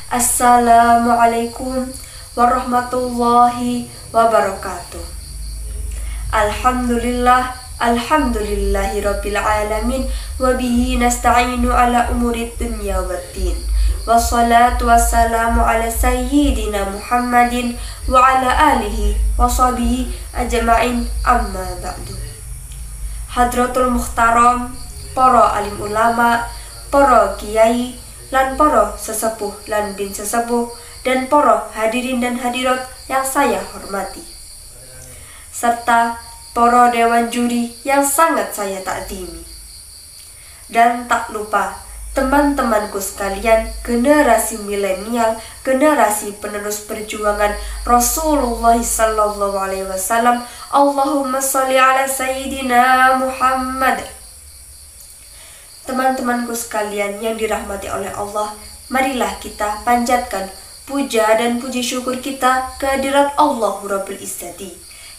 Assalamualaikum warahmatullahi wabarakatuh. Alhamdulillahi rabbil alamin. Wabihi nasta'inu ala umurid dunya waddin. Wassalatu wassalamu ala sayyidina Muhammadin wa ala alihi wa sahbihi ajma'in, amma ba'du. Hadratul Mukhtaram, para alim ulama, para kiai, lan para sesepuh lan bin sesepuh, dan para hadirin dan hadirat yang saya hormati, serta para dewan juri yang sangat saya takdimi. Dan tak lupa teman-temanku sekalian, generasi milenial, generasi penerus perjuangan Rasulullah sallallahu alaihi wasallam. Allahumma sholli ala sayyidina Muhammad. Teman-temanku sekalian yang dirahmati oleh Allah, marilah kita panjatkan puja dan puji syukur kita kehadirat Allah Rabbul Izzati,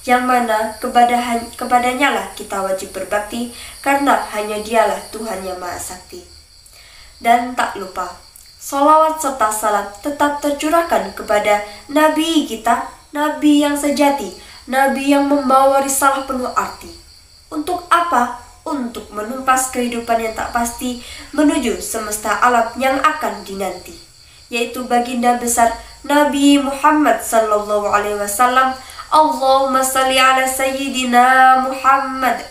yang mana kepadanya lah kita wajib berbakti, karena hanya dialah Tuhan yang Maha Sakti. Dan tak lupa, sholawat serta salam tetap tercurahkan kepada Nabi kita, Nabi yang sejati, Nabi yang membawa risalah penuh arti. Untuk apa? Untuk menumpas kehidupan yang tak pasti menuju semesta alam yang akan dinanti, yaitu baginda besar Nabi Muhammad sallallahu alaihi wasallam. Allahumma sholli ala sayyidina Muhammad.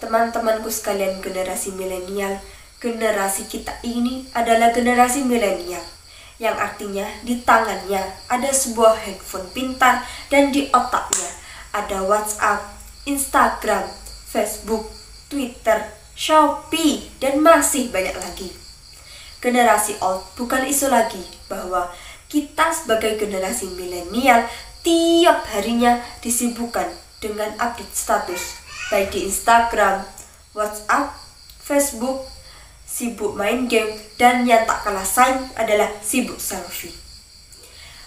Teman-temanku sekalian, generasi milenial, generasi kita ini adalah generasi milenial, yang artinya di tangannya ada sebuah handphone pintar dan di otaknya ada WhatsApp, Instagram, Facebook, Twitter, Shopee, dan masih banyak lagi. Generasi old bukan isu lagi bahwa kita sebagai generasi milenial tiap harinya disibukkan dengan update status, baik di Instagram, WhatsApp, Facebook, sibuk main game, dan yang tak kalah sayang adalah sibuk selfie.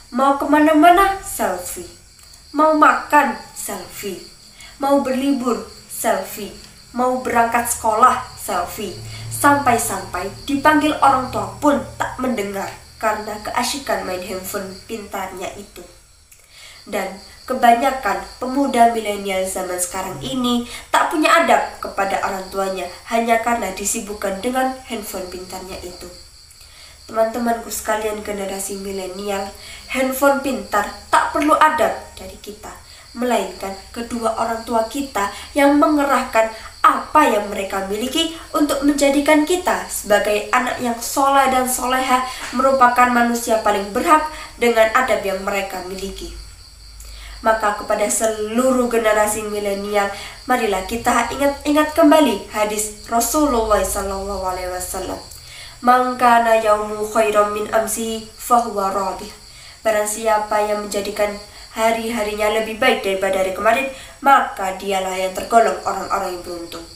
Mau kemana-mana selfie, mau makan selfie, mau berlibur selfie, mau berangkat sekolah selfie, sampai-sampai dipanggil orang tua pun tak mendengar karena keasyikan main handphone pintarnya itu. Dan kebanyakan pemuda milenial zaman sekarang ini tak punya adab kepada orang tuanya hanya karena disibukkan dengan handphone pintarnya itu. Teman-temanku sekalian, generasi milenial, handphone pintar tak perlu adab dari kita, melainkan kedua orang tua kita yang mengerahkan apa yang mereka miliki untuk menjadikan kita sebagai anak yang soleh dan soleha, merupakan manusia paling berhak dengan adab yang mereka miliki. Maka kepada seluruh generasi milenial, marilah kita ingat kembali hadis Rasulullah sallallahu alaihi wasallam. Man kana yaumu khairam min amsi fahuwa radih. Barang siapa yang menjadikan hari-harinya lebih baik daripada hari kemarin, maka dialah yang tergolong orang-orang yang beruntung.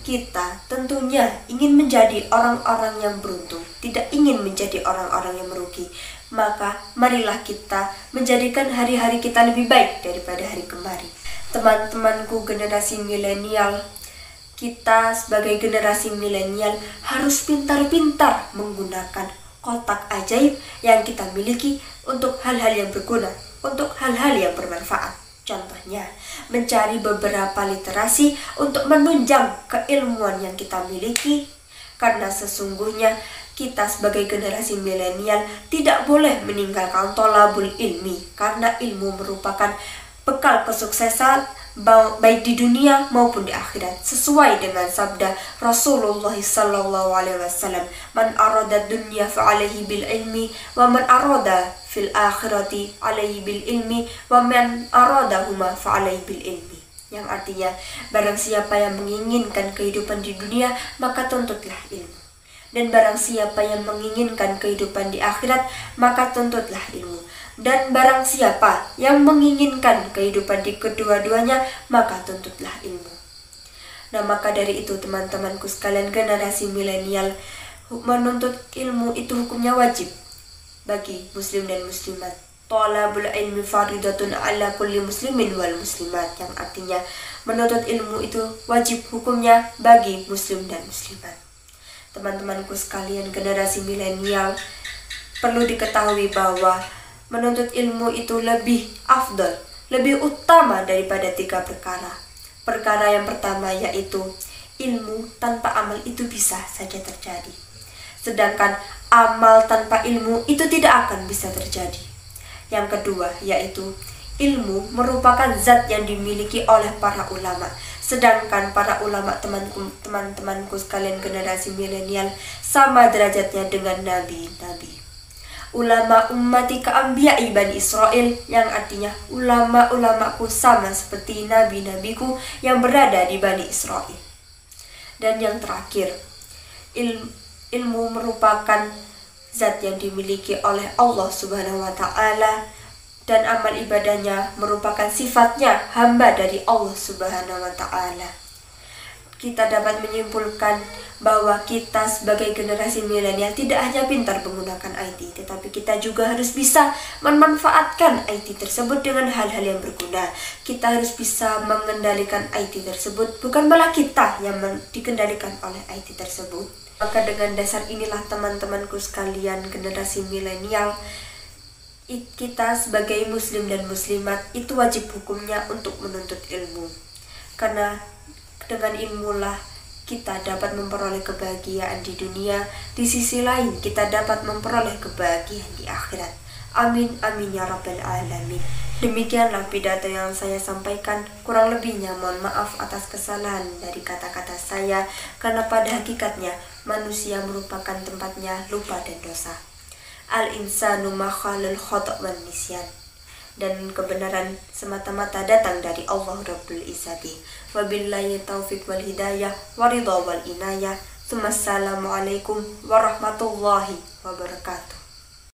Kita tentunya ingin menjadi orang-orang yang beruntung, tidak ingin menjadi orang-orang yang merugi. Maka marilah kita menjadikan hari-hari kita lebih baik daripada hari kemarin. Teman-temanku generasi milenial, kita sebagai generasi milenial harus pintar-pintar menggunakan kotak ajaib yang kita miliki untuk hal-hal yang berguna, untuk hal-hal yang bermanfaat. Contohnya, mencari beberapa literasi untuk menunjang keilmuan yang kita miliki, karena sesungguhnya kita sebagai generasi milenial tidak boleh meninggalkan tholabul ilmi, karena ilmu merupakan bekal kesuksesan baik di dunia maupun di akhirat, sesuai dengan sabda Rasulullah sallallahu alaihi wasallam, man arada dunya fa alaihi bil ilmi wa man arada fil akhirati alaihi bil ilmi wa man aradahuma fa alaihi bil ilmi. Yang artinya, barang siapa yang menginginkan kehidupan di dunia, maka tuntutlah ilmu. Dan barang siapa yang menginginkan kehidupan di akhirat, maka tuntutlah ilmu. Dan barang siapa yang menginginkan kehidupan di kedua-duanya, maka tuntutlah ilmu. Nah, maka dari itu teman-temanku sekalian, generasi milenial, menuntut ilmu itu hukumnya wajib bagi muslim dan muslimat. Thalabul ilmi faridatun ala kulli muslimin wal muslimat, yang artinya menuntut ilmu itu wajib hukumnya bagi muslim dan muslimat. Teman-temanku sekalian, generasi milenial, perlu diketahui bahwa menuntut ilmu itu lebih afdal, lebih utama daripada 3 perkara. Perkara yang pertama yaitu ilmu tanpa amal itu bisa saja terjadi. Sedangkan amal tanpa ilmu itu tidak akan bisa terjadi. Yang kedua yaitu ilmu merupakan zat yang dimiliki oleh para ulama. Sedangkan para ulama, teman-temanku sekalian generasi milenial, sama derajatnya dengan nabi-nabi. Ulama ummati ka'ambiya'i Bani Israel, yang artinya ulama-ulamaku sama seperti nabi-nabiku yang berada di Bani Israel. Dan yang terakhir, ilmu merupakan zat yang dimiliki oleh Allah Subhanahu wa Ta'ala, dan amal ibadahnya merupakan sifatnya hamba dari Allah Subhanahu wa Ta'ala. Kita dapat menyimpulkan bahwa kita sebagai generasi milenial tidak hanya pintar menggunakan IT, tetapi kita juga harus bisa memanfaatkan IT tersebut dengan hal-hal yang berguna. Kita harus bisa mengendalikan IT tersebut, bukan malah kita yang dikendalikan oleh IT tersebut. Maka dengan dasar inilah teman-temanku sekalian generasi milenial, kita sebagai muslim dan muslimat itu wajib hukumnya untuk menuntut ilmu. Karena dengan ilmulah kita dapat memperoleh kebahagiaan di dunia, di sisi lain kita dapat memperoleh kebahagiaan di akhirat. Amin amin ya rabbal alamin. Demikianlah pidato yang saya sampaikan. Kurang lebihnya mohon maaf atas kesalahan dari kata-kata saya, karena pada hakikatnya manusia merupakan tempatnya lupa dan dosa. Al-insanu makhalul khota' wan nisyan. Dan kebenaran semata-mata datang dari Allah Rabbul Izzati. Wabillahi taufiq wal hidayah waridha wal inayah. Assalamualaikum warahmatullahi wabarakatuh.